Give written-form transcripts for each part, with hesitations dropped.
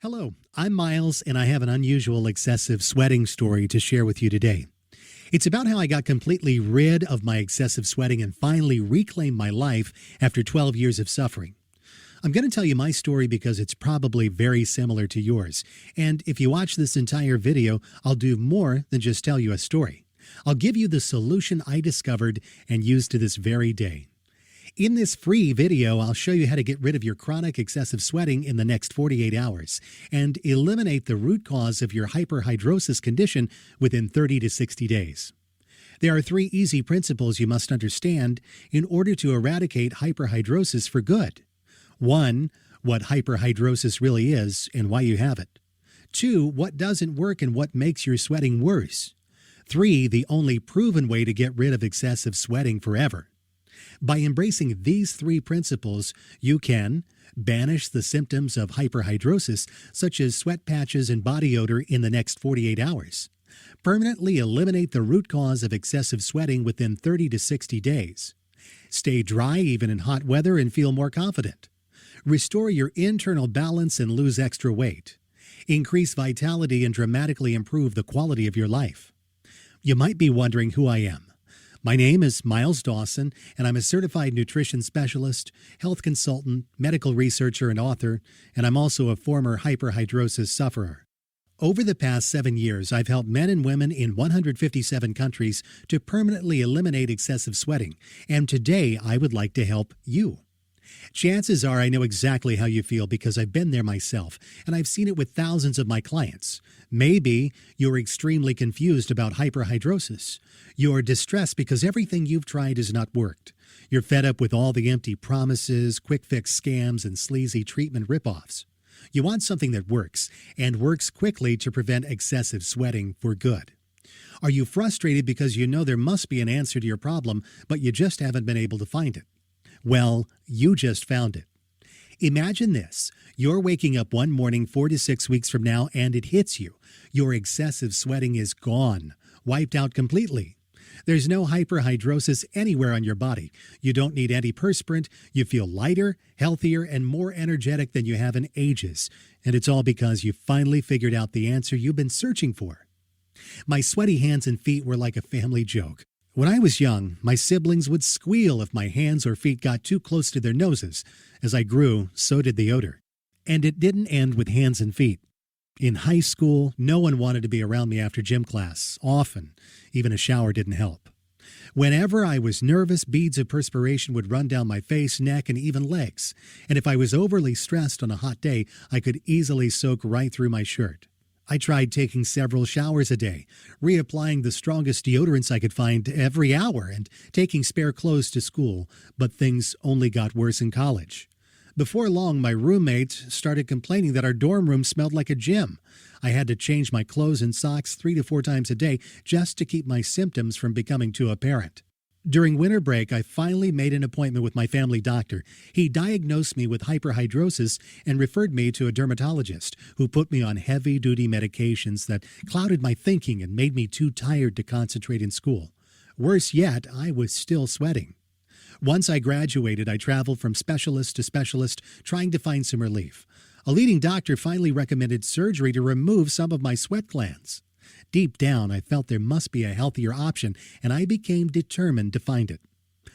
Hello, I'm Miles, and I have an unusual excessive sweating story to share with you today. It's about how I got completely rid of my excessive sweating and finally reclaimed my life after 12 years of suffering. I'm going to tell you my story because it's probably very similar to yours. And if you watch this entire video, I'll do more than just tell you a story. I'll give you the solution I discovered and use to this very day. In this free video, I'll show you how to get rid of your chronic excessive sweating in the next 48 hours and eliminate the root cause of your hyperhidrosis condition within 30 to 60 days. There are 3 easy principles you must understand in order to eradicate hyperhidrosis for good. 1, what hyperhidrosis really is and why you have it. 2, what doesn't work and what makes your sweating worse. 3, the only proven way to get rid of excessive sweating forever. By embracing these 3 principles, you can banish the symptoms of hyperhidrosis, such as sweat patches and body odor, in the next 48 hours. Permanently eliminate the root cause of excessive sweating within 30 to 60 days. Stay dry even in hot weather and feel more confident. Restore your internal balance and lose extra weight. Increase vitality and dramatically improve the quality of your life. You might be wondering who I am. My name is Miles Dawson, and I'm a certified nutrition specialist, health consultant, medical researcher, and author, and I'm also a former hyperhidrosis sufferer. Over the past 7 years, I've helped men and women in 157 countries to permanently eliminate excessive sweating, and today I would like to help you. Chances are I know exactly how you feel because I've been there myself, and I've seen it with thousands of my clients. Maybe you're extremely confused about hyperhidrosis. You're distressed because everything you've tried has not worked. You're fed up with all the empty promises, quick-fix scams, and sleazy treatment ripoffs. You want something that works, and works quickly to prevent excessive sweating for good. Are you frustrated because you know there must be an answer to your problem, but you just haven't been able to find it? Well, you just found it. Imagine this. You're waking up one morning 4 to 6 weeks from now and it hits you. Your excessive sweating is gone, wiped out completely. There's no hyperhidrosis anywhere on your body. You don't need antiperspirant. You feel lighter, healthier, and more energetic than you have in ages. And it's all because you finally figured out the answer you've been searching for. My sweaty hands and feet were like a family joke. When I was young, my siblings would squeal if my hands or feet got too close to their noses. As I grew, so did the odor. And it didn't end with hands and feet. In high school, no one wanted to be around me after gym class. Often, even a shower didn't help. Whenever I was nervous, beads of perspiration would run down my face, neck, and even legs. And if I was overly stressed on a hot day, I could easily soak right through my shirt. I tried taking several showers a day, reapplying the strongest deodorants I could find every hour, and taking spare clothes to school, but things only got worse in college. Before long, my roommate started complaining that our dorm room smelled like a gym. I had to change my clothes and socks 3 to 4 times a day just to keep my symptoms from becoming too apparent. During winter break, I finally made an appointment with my family doctor. He diagnosed me with hyperhidrosis and referred me to a dermatologist who put me on heavy-duty medications that clouded my thinking and made me too tired to concentrate in school. Worse yet, I was still sweating. Once I graduated, I traveled from specialist to specialist trying to find some relief. A leading doctor finally recommended surgery to remove some of my sweat glands. Deep down, I felt there must be a healthier option, and I became determined to find it.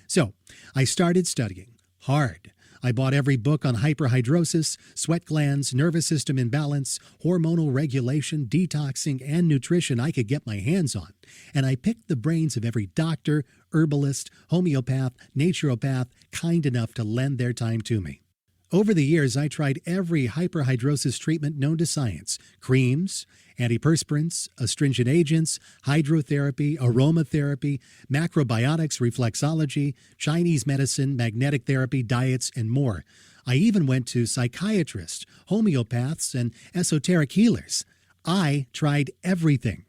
So, I started studying hard. I bought every book on hyperhidrosis, sweat glands, nervous system imbalance, hormonal regulation, detoxing, and nutrition I could get my hands on. And I picked the brains of every doctor, herbalist, homeopath, naturopath kind enough to lend their time to me. Over the years, I tried every hyperhidrosis treatment known to science: creams, antiperspirants, astringent agents, hydrotherapy, aromatherapy, macrobiotics, reflexology, Chinese medicine, magnetic therapy, diets, and more. I even went to psychiatrists, homeopaths, and esoteric healers. I tried everything.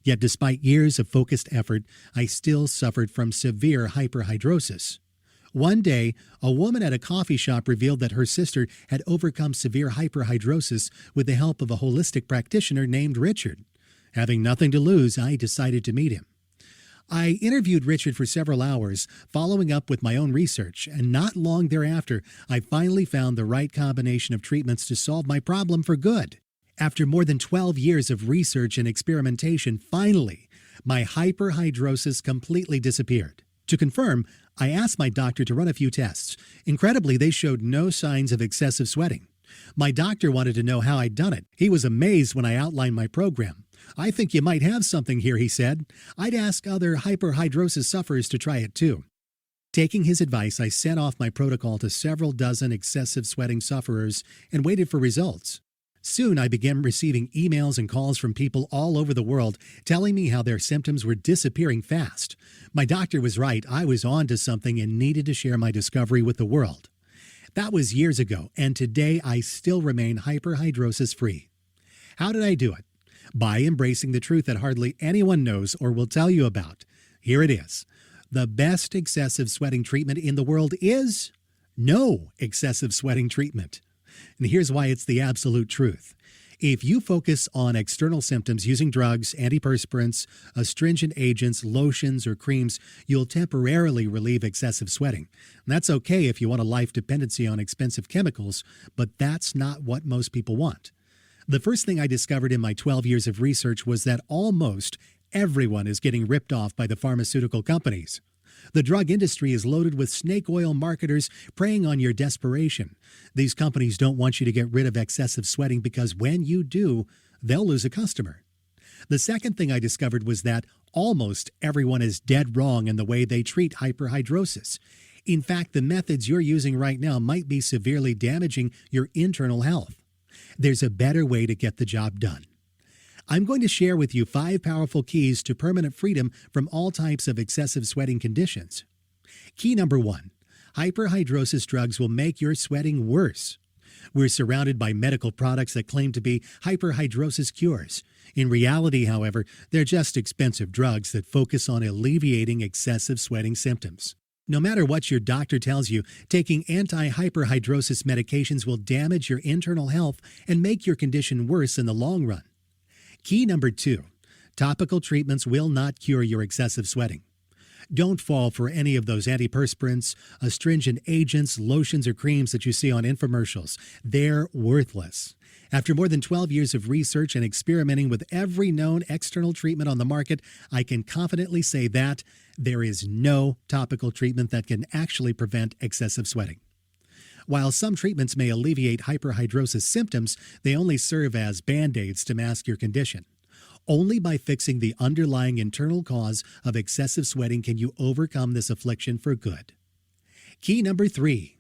Yet despite years of focused effort, I still suffered from severe hyperhidrosis. One day, a woman at a coffee shop revealed that her sister had overcome severe hyperhidrosis with the help of a holistic practitioner named Richard. Having nothing to lose, I decided to meet him. I interviewed Richard for several hours, following up with my own research, and not long thereafter, I finally found the right combination of treatments to solve my problem for good. After more than 12 years of research and experimentation, finally, my hyperhidrosis completely disappeared. To confirm, I asked my doctor to run a few tests. Incredibly, they showed no signs of excessive sweating. My doctor wanted to know how I'd done it. He was amazed when I outlined my program. "I think you might have something here," he said. "I'd ask other hyperhidrosis sufferers to try it too." Taking his advice, I sent off my protocol to several dozen excessive sweating sufferers and waited for results. Soon I began receiving emails and calls from people all over the world telling me how their symptoms were disappearing fast. My doctor was right. I was on to something and needed to share my discovery with the world. That was years ago, and today I still remain hyperhidrosis free. How did I do it? By embracing the truth that hardly anyone knows or will tell you about. Here it is. The best excessive sweating treatment in the world is no excessive sweating treatment. And here's why it's the absolute truth. If you focus on external symptoms using drugs, antiperspirants, astringent agents, lotions, or creams, you'll temporarily relieve excessive sweating. And that's okay if you want a life dependency on expensive chemicals, but that's not what most people want. The first thing I discovered in my 12 years of research was that almost everyone is getting ripped off by the pharmaceutical companies. The drug industry is loaded with snake oil marketers preying on your desperation. These companies don't want you to get rid of excessive sweating because when you do, they'll lose a customer. The second thing I discovered was that almost everyone is dead wrong in the way they treat hyperhidrosis. In fact, the methods you're using right now might be severely damaging your internal health. There's a better way to get the job done. I'm going to share with you 5 powerful keys to permanent freedom from all types of excessive sweating conditions. Key number 1, hyperhidrosis drugs will make your sweating worse. We're surrounded by medical products that claim to be hyperhidrosis cures. In reality, however, they're just expensive drugs that focus on alleviating excessive sweating symptoms. No matter what your doctor tells you, taking anti-hyperhidrosis medications will damage your internal health and make your condition worse in the long run. Key number 2, topical treatments will not cure your excessive sweating. Don't fall for any of those antiperspirants, astringent agents, lotions, or creams that you see on infomercials. They're worthless. After more than 12 years of research and experimenting with every known external treatment on the market, I can confidently say that there is no topical treatment that can actually prevent excessive sweating. While some treatments may alleviate hyperhidrosis symptoms, they only serve as Band-Aids to mask your condition. Only by fixing the underlying internal cause of excessive sweating can you overcome this affliction for good. Key number 3,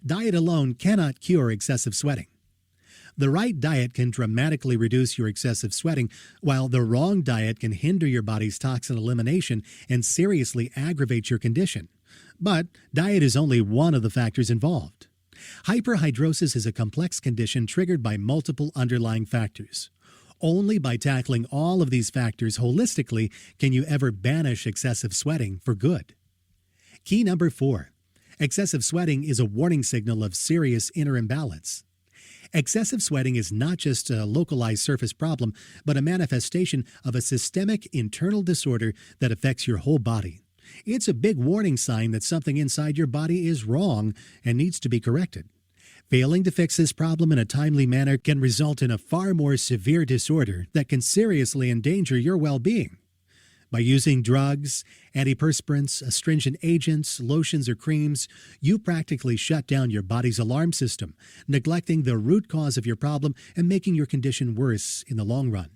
diet alone cannot cure excessive sweating. The right diet can dramatically reduce your excessive sweating, while the wrong diet can hinder your body's toxin elimination and seriously aggravate your condition. But diet is only one of the factors involved. Hyperhidrosis is a complex condition triggered by multiple underlying factors. Only by tackling all of these factors holistically can you ever banish excessive sweating for good. Key number 4, excessive sweating is a warning signal of serious inner imbalance. Excessive sweating is not just a localized surface problem, but a manifestation of a systemic internal disorder that affects your whole body. It's a big warning sign that something inside your body is wrong and needs to be corrected. Failing to fix this problem in a timely manner can result in a far more severe disorder that can seriously endanger your well-being. By using drugs, antiperspirants, astringent agents, lotions, or creams, you practically shut down your body's alarm system, neglecting the root cause of your problem and making your condition worse in the long run.